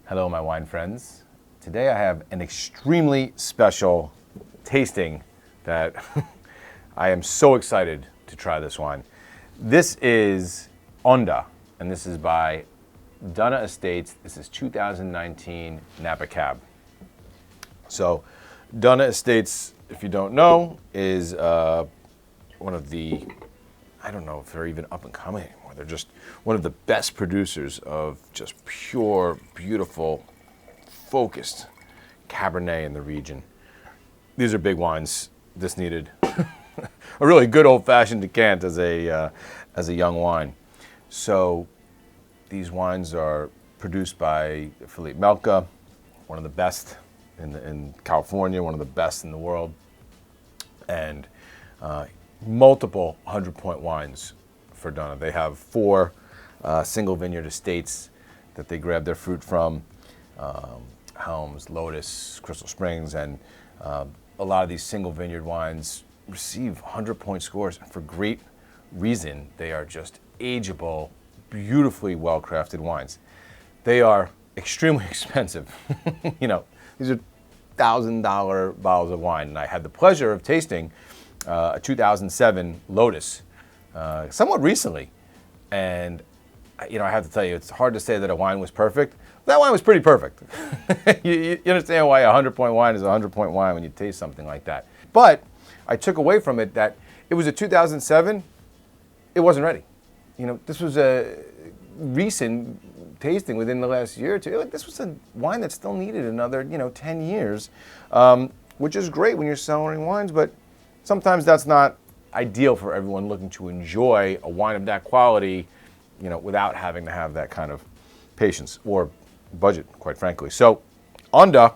Hello, my wine friends. Today I have an extremely special tasting that I am so excited to try this wine. This is Onda, and this is by Dalla Estates. This is 2019 Napa Cab. So Dalla Estates, if you don't know, is one of the, I don't know if they're even up and coming anymore. They're just one of the best producers of just pure, beautiful, focused Cabernet in the region. These are big wines. This needed a really good old-fashioned decant as a young wine. So these wines are produced by Philippe Melka, one of the best in California, one of the best in the world, and multiple 100-point wines for Dalla. They have 4 single vineyard estates that they grab their fruit from, Helms, Lotus, Crystal Springs, and a lot of these single vineyard wines receive 100-point scores, and for great reason. They are just ageable, beautifully well-crafted wines. They are extremely expensive. You know, these are $1,000 bottles of wine, and I had the pleasure of tasting a 2007 Lotus somewhat recently, and you know, I have to tell you, it's hard to say that a wine was perfect. That wine was pretty perfect. you understand why a 100-point wine is a 100-point wine when you taste something like that. But I took away from it that it was a 2007. It wasn't ready. You know, this was a recent tasting within the last year or two. This was a wine that still needed another, 10 years, which is great when you're selling wines, but sometimes that's not ideal for everyone looking to enjoy a wine of that quality, without having to have that kind of patience or budget, quite frankly. So Onda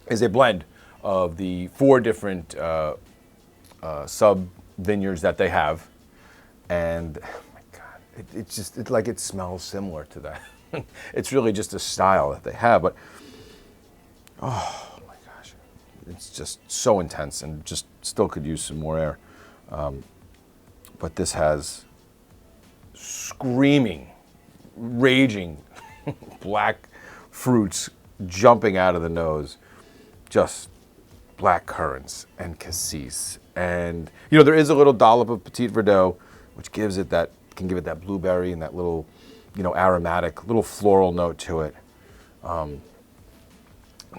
is a blend of the 4 different sub vineyards that they have, and oh my God, it's like it smells similar to that. It's really just a style that they have, but oh my gosh, it's just so intense and just still could use some more air. But this has screaming, raging black fruits jumping out of the nose, just black currants and cassis, and there is a little dollop of Petit Verdot, which can give it that blueberry and that little, aromatic, little floral note to it. I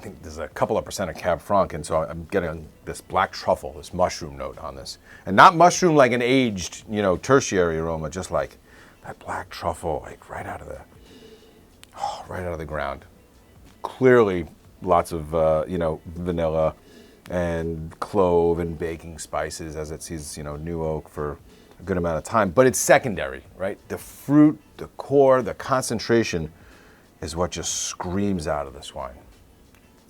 think there's a couple of percent of Cab Franc, and so I'm getting this black truffle, this mushroom note on this, and not mushroom like an aged, tertiary aroma, just like that black truffle, like right out of the ground. Clearly, lots of vanilla and clove and baking spices as it sees new oak for a good amount of time. But it's secondary, right? The fruit, the core, the concentration is what just screams out of this wine,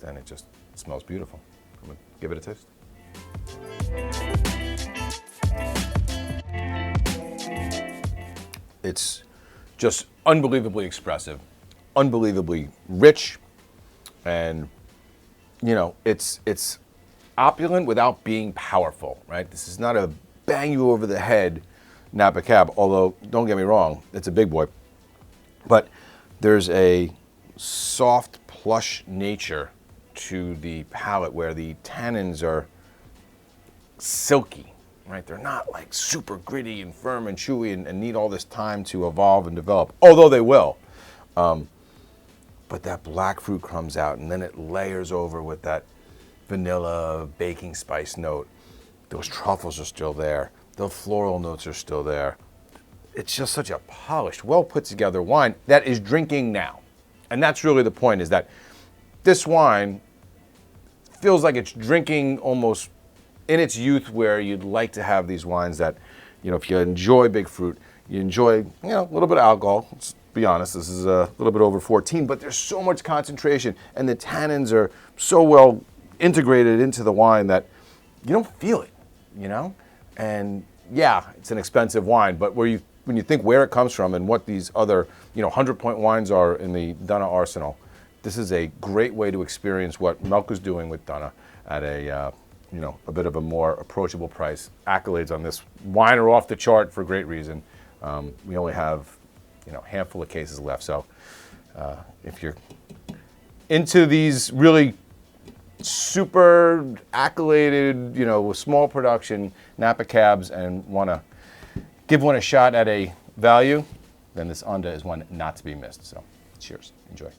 and it smells beautiful. I'm gonna give it a taste. It's just unbelievably expressive, unbelievably rich, and it's opulent without being powerful, right? This is not a bang you over the head Napa Cab, although don't get me wrong, it's a big boy. But there's a soft, plush nature to the palate where the tannins are silky, right? They're not like super gritty and firm and chewy and need all this time to evolve and develop, although they will. But that black fruit comes out, and then it layers over with that vanilla baking spice note. Those truffles are still there. The floral notes are still there. It's just such a polished, well put together wine that is drinking now. And that's really the point, is that this wine feels like it's drinking almost in its youth, where you'd like to have these wines that, if you enjoy big fruit, you enjoy, a little bit of alcohol. Let's be honest, this is a little bit over 14, but there's so much concentration, and the tannins are so well integrated into the wine that you don't feel it, And yeah, it's an expensive wine, but when you think where it comes from and what these other, 100-point wines are in the Dalla arsenal, this is a great way to experience what Melka's doing with Dalla at a bit of a more approachable price. Accolades on this wine are off the chart for great reason. We only have, a handful of cases left, so if you're into these really super accoladed, you know, small production Napa cabs and want to give one a shot at a value, then this Onda is one not to be missed. So cheers, enjoy.